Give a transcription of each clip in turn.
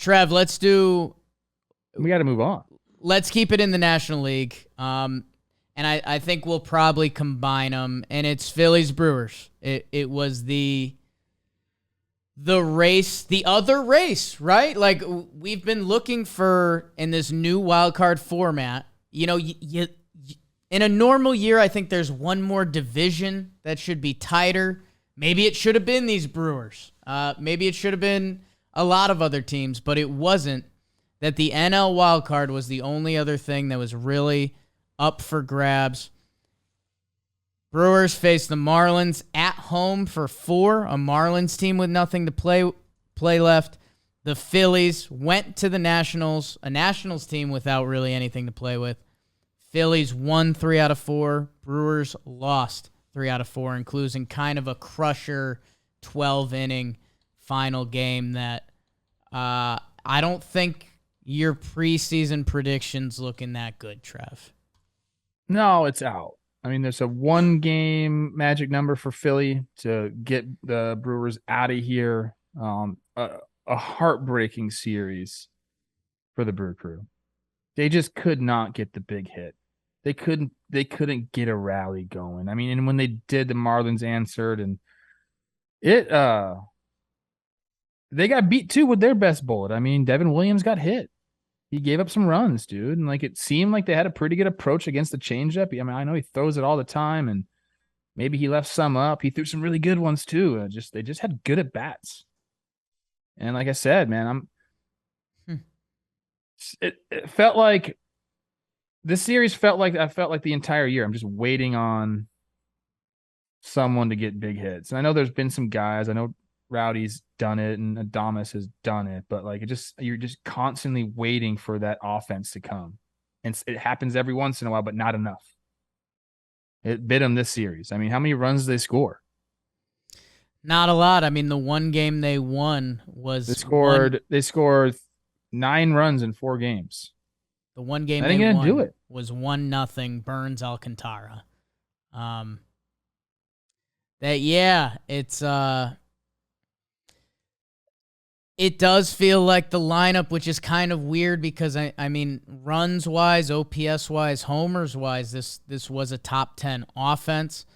Trev, We got to move on. let's keep it in the National League. And I think we'll probably combine them. And it's Phillies Brewers. It was the race, the other race, right? Like we've been looking for in this new wild card format. You know, in a normal year, I think there's one more division that should be tighter. Maybe it should have been these Brewers. Maybe it should have been a lot of other teams, but it wasn't. That the NL wild card was the only other thing that was really up for grabs. Brewers face the Marlins at home for 4, a Marlins team with nothing to play left. The Phillies went to the Nationals, a Nationals team without really anything to play with. Phillies won 3 out of 4. Brewers lost 3 out of 4, including kind of a crusher 12-inning final game that I don't think your preseason predictions looking that good, Trev. No, it's out. I mean, there's a 1-game magic number for Philly to get the Brewers out of here. A heartbreaking series for the Brew Crew. They just could not get the big hit. They couldn't get a rally going. I mean, and when they did, the Marlins answered, and they got beat too with their best bullet. I mean, Devin Williams got hit. He gave up some runs, dude. And like it seemed like they had a pretty good approach against the changeup. I mean, I know he throws it all the time, and maybe he left some up. He threw some really good ones too. They just had good at bats. And like I said, man, it felt like this series felt like the entire year. I'm just waiting on someone to get big hits. And I know there's been some guys. I know Rowdy's done it and Adames has done it, but like you're just constantly waiting for that offense to come. And it happens every once in a while, but not enough. It bit them this series. I mean, how many runs did they score? Not a lot. I mean, the one game they won was they scored 9 runs in 4 games. The one game they won do it. was 1-0 Burns Alcantara. It does feel like the lineup, which is kind of weird because I mean, runs wise, OPS wise, homers wise, this was a top 10 offense.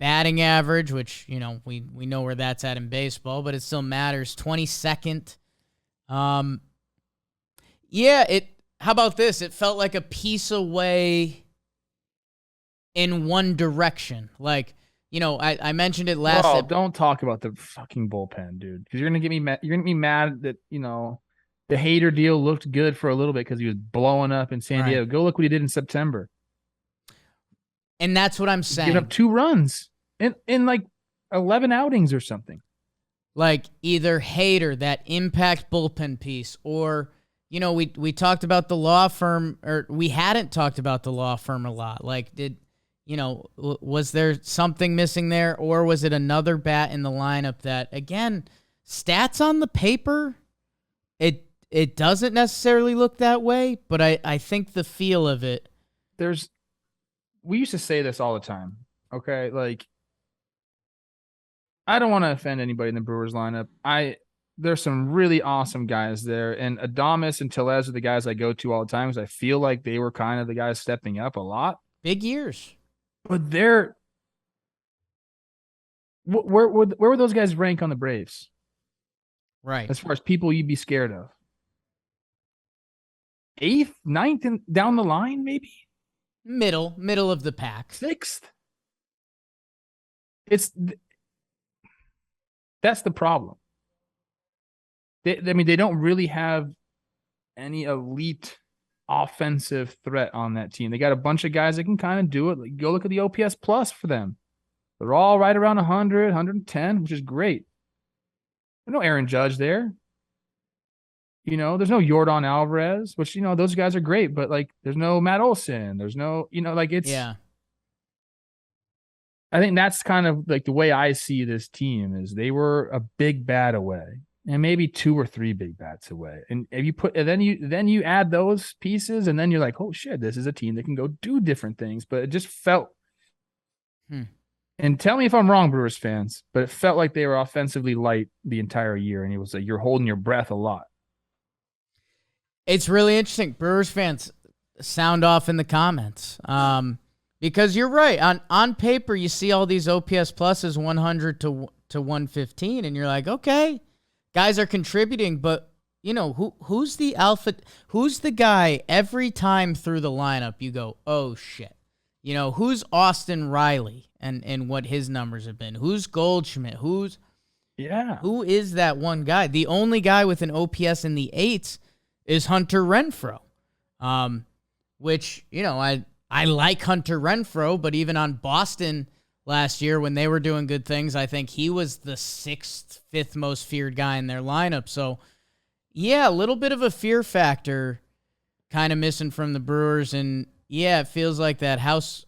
Batting average, which we know where that's at in baseball, but it still matters. 22nd. How about this? It felt like a piece away in one direction. Like, I mentioned it last. Oh, don't talk about the fucking bullpen, dude. Because you're gonna get me mad. You're gonna be mad that the Hader deal looked good for a little bit because he was blowing up in San Diego. Go look what he did in September. And that's what I'm saying. Giving up 2 runs in like 11 outings or something. Like either Hader, that impact bullpen piece, or we talked about the law firm, or we hadn't talked about the law firm a lot. Like was there something missing there, or was it another bat in the lineup that, again, stats on the paper, it doesn't necessarily look that way, but I think the feel of it. We used to say this all the time, okay? Like, I don't want to offend anybody in the Brewers lineup. There's some really awesome guys there, and Adames and Tellez are the guys I go to all the time because I feel like they were kind of the guys stepping up a lot. Big years. But where would those guys rank on the Braves? Right. As far as people you'd be scared of. 8th, 9th, and down the line, maybe? Middle of the pack. 6th. That's the problem. They don't really have any elite offensive threat on that team. They got a bunch of guys that can kind of do it. Like, go look at the OPS plus for them. They're all right around 100, 110, which is great. There's no Aaron Judge there. There's no Yordan Alvarez, which, those guys are great, but like, there's no Matt Olson. There's no, it's. Yeah. I think that's kind of like the way I see this team is they were a big bat away. And maybe 2 or 3 big bats away. And if then you add those pieces, and then you're like, oh shit, this is a team that can go do different things. But it just felt And tell me if I'm wrong, Brewers fans, but it felt like they were offensively light the entire year, and it was like you're holding your breath a lot. It's really interesting. Brewers fans, sound off in the comments. Because you're right. On paper, you see all these OPS pluses 100 to 115, and you're like, okay, guys are contributing, but who's the alpha? Who's the guy every time through the lineup you go, oh shit. Who's Austin Riley and what his numbers have been? Who's Goldschmidt? Who is that one guy? The only guy with an OPS in the eights is Hunter Renfroe. Which, I like Hunter Renfroe, but even on Boston last year when they were doing good things, I think he was the fifth most feared guy in their lineup. So, yeah, a little bit of a fear factor kind of missing from the Brewers. And, yeah, it feels like the house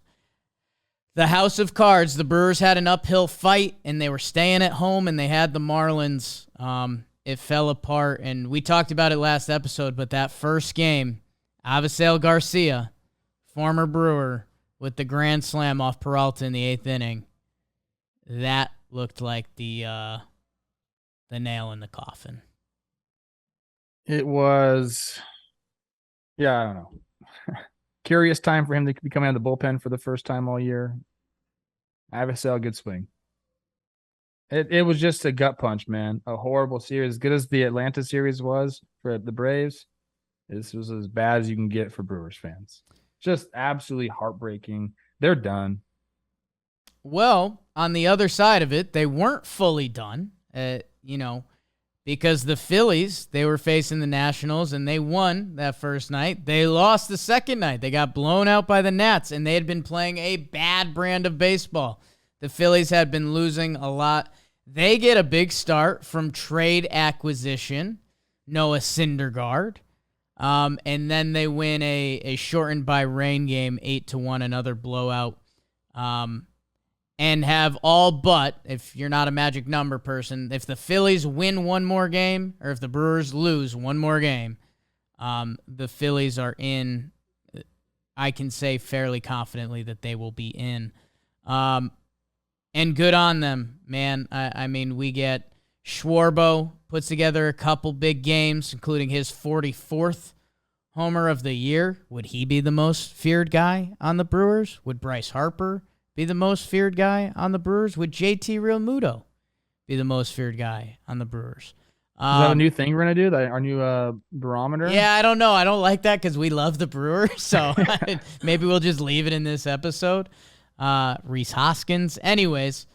of cards. The Brewers had an uphill fight, and they were staying at home, and they had the Marlins. It fell apart, and we talked about it last episode, but that first game, Avisail Garcia, former Brewer, with the grand slam off Peralta in the eighth inning, that looked like the nail in the coffin. It was, I don't know. Curious time for him to be coming out of the bullpen for the first time all year. Avisail, good swing. It was just a gut punch, man. A horrible series. As good as the Atlanta series was for the Braves, this was as bad as you can get for Brewers fans. Just absolutely heartbreaking. They're done. Well, on the other side of it, they weren't fully done, because the Phillies, they were facing the Nationals, and they won that first night. They lost the second night. They got blown out by the Nats, and they had been playing a bad brand of baseball. The Phillies had been losing a lot. They get a big start from trade acquisition, Noah Syndergaard. And then they win a shortened by rain game 8-1, another blowout. And have all but, if you're not a magic number person, if the Phillies win one more game, or if the Brewers lose one more game, the Phillies are in. I can say fairly confidently that they will be in. And good on them, man. I mean, we get Schwarbo puts together a couple big games, including his 44th homer of the year. Would he be the most feared guy on the Brewers? Would Bryce Harper be the most feared guy on the Brewers? Would JT Realmuto be the most feared guy on the Brewers? Is that a new thing we're going to do? Our new barometer? Yeah, I don't know. I don't like that because we love the Brewers. So maybe we'll just leave it in this episode. Rhys Hoskins. Anyways,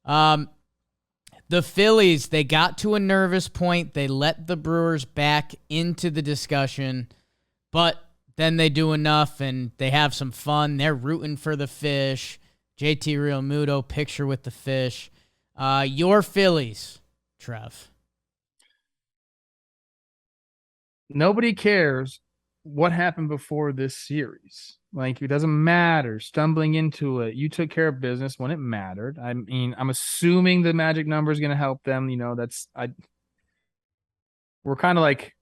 the Phillies, they got to a nervous point. They let the Brewers back into the discussion, but then they do enough and they have some fun. They're rooting for the fish. JT Realmuto, picture with the fish. Your Phillies, Trev. Nobody cares what happened before this series. Like, it doesn't matter. Stumbling into it, you took care of business when it mattered. I mean, I'm assuming the magic number is going to help them. We're kind of like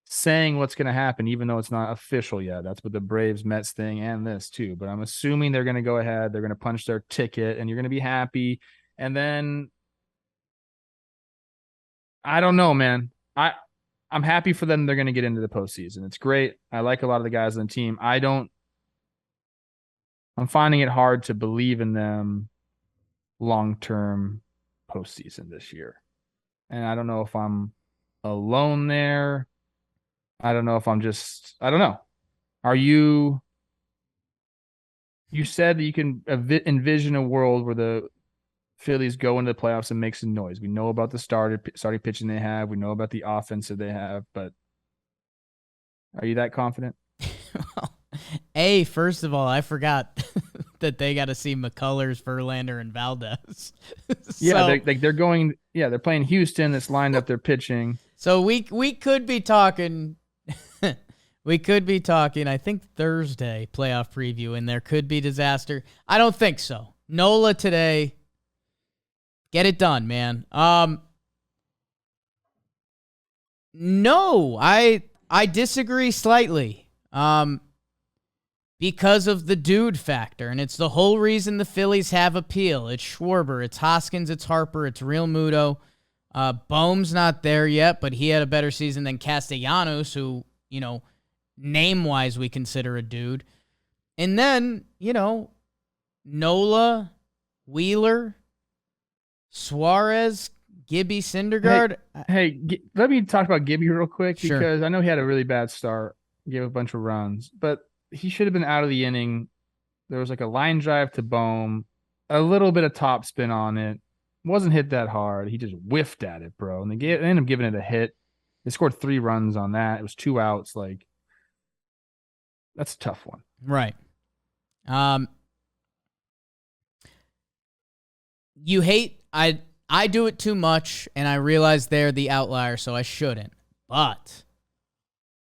saying what's going to happen, even though it's not official yet. That's what the Braves Mets thing and this too. But I'm assuming they're going to go ahead. They're going to punch their ticket, and you're going to be happy. And then I don't know, man. I'm happy for them. They're going to get into the postseason. It's great. I like a lot of the guys on the team. I'm finding it hard to believe in them long-term postseason this year. And I don't know if I'm alone there. I don't know if I don't know. You said that you can envision a world where the Phillies go into the playoffs and make some noise. We know about the starting pitching they have. We know about the offensive they have, but are you that confident? First of all, I forgot that they got to see McCullers, Verlander, and Valdez. Yeah, they're playing Houston that's lined up their pitching. So we could be talking I think Thursday playoff preview, and there could be disaster. I don't think so. Nola today, get it done, man. No, I disagree slightly. because of the dude factor. And it's the whole reason the Phillies have appeal. It's Schwarber, it's Hoskins, it's Harper, it's Real Muto. Bohm's not there yet, but he had a better season than Castellanos, who, name-wise we consider a dude. And then, Nola, Wheeler, Suarez, Gibby, Syndergaard. Let me talk about Gibby real quick, Sure. because I know he had a really bad start, gave a bunch of runs, but he should have been out of the inning. There was like a line drive to Bohm, a little bit of top spin on it. Wasn't hit that hard. He just whiffed at it, bro. And they ended up giving it a hit. They scored 3 runs on that. It was 2 outs. Like, that's a tough one. Right. You hate I do it too much, and I realize they're the outlier, so I shouldn't. But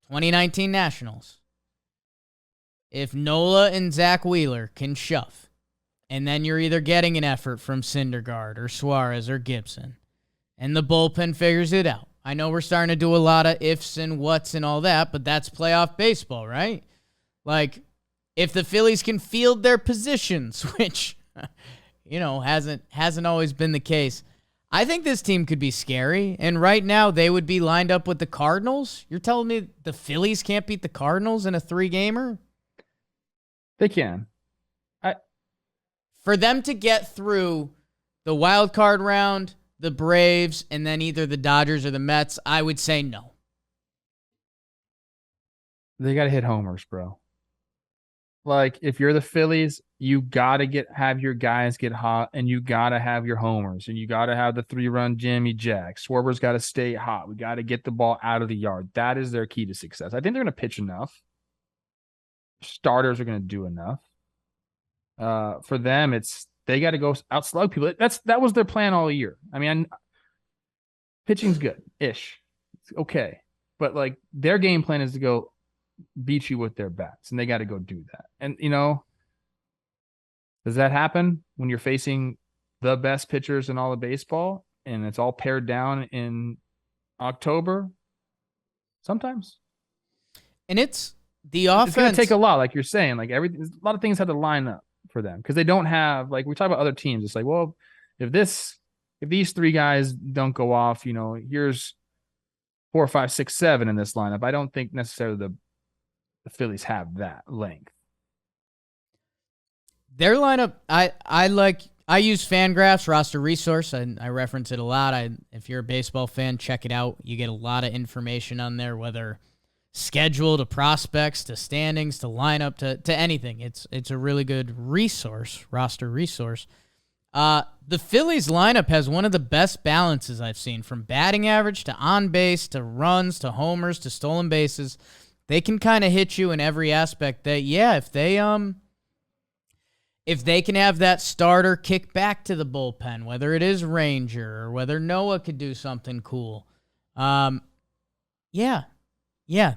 2019 Nationals, if Nola and Zach Wheeler can shove, and then you're either getting an effort from Syndergaard or Suarez or Gibson, and the bullpen figures it out. I know we're starting to do a lot of ifs and whats and all that, but that's playoff baseball, right? Like, if the Phillies can field their positions, which, hasn't always been the case, I think this team could be scary. And right now, they would be lined up with the Cardinals. You're telling me the Phillies can't beat the Cardinals in a 3-gamer? They can. For them to get through the wild card round, the Braves, and then either the Dodgers or the Mets, I would say no. They got to hit homers, bro. Like, if you're the Phillies, you got to have your guys get hot, and you got to have your homers, and you got to have the 3-run Jimmy Jack. Schwarber's got to stay hot. We got to get the ball out of the yard. That is their key to success. I think they're going to pitch enough. Starters are going to do enough. For them, they got to go outslug people. That was their plan all year. I mean, pitching's good-ish. It's okay. But, like, their game plan is to go beat you with their bats, and they got to go do that. And, does that happen when you're facing the best pitchers in all of baseball and it's all pared down in October? Sometimes. And it's the offense. It's going to take a lot, like you're saying. Like, a lot of things have to line up for them, because they don't have, like, we talk about other teams. It's like, well, if these 3 guys don't go off, here's 4, 5, 6, 7 in this lineup. I don't think necessarily the Phillies have that length. Their lineup, I use Fangraphs roster resource, and I reference it a lot. If you're a baseball fan, check it out. You get a lot of information on there, whether schedule to prospects to standings to lineup to anything. It's a really good resource, roster resource. The Phillies lineup has one of the best balances I've seen, from batting average to on base to runs to homers to stolen bases. They can kind of hit you in every aspect. That, yeah, if they can have that starter kick back to the bullpen, whether it is Ranger or whether Noah could do something cool, yeah,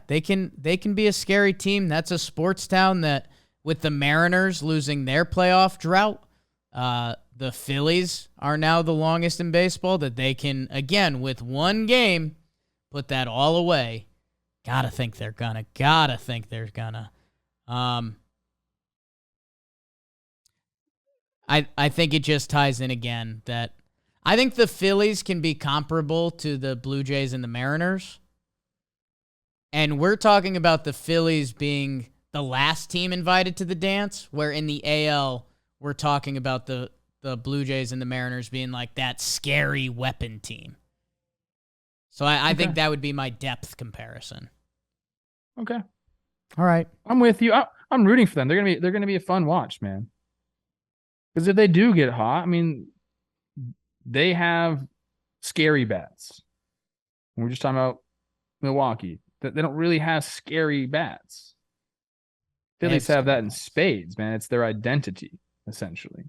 they can be a scary team. That's a sports town that, with the Mariners losing their playoff drought, the Phillies are now the longest in baseball, that they can, again, with one game, put that all away. Gotta think they're gonna. I think it just ties in again that I think the Phillies can be comparable to the Blue Jays and the Mariners. And we're talking about the Phillies being the last team invited to the dance, where in the AL, we're talking about the Blue Jays and the Mariners being like that scary weapon team. So I think that would be my depth comparison. Okay. All right. I'm with you. I'm rooting for them. They're gonna be a fun watch, man. Because if they do get hot, I mean, they have scary bats. We're just talking about Milwaukee. They don't really have scary bats. Phillies have that in spades, man. It's their identity, essentially.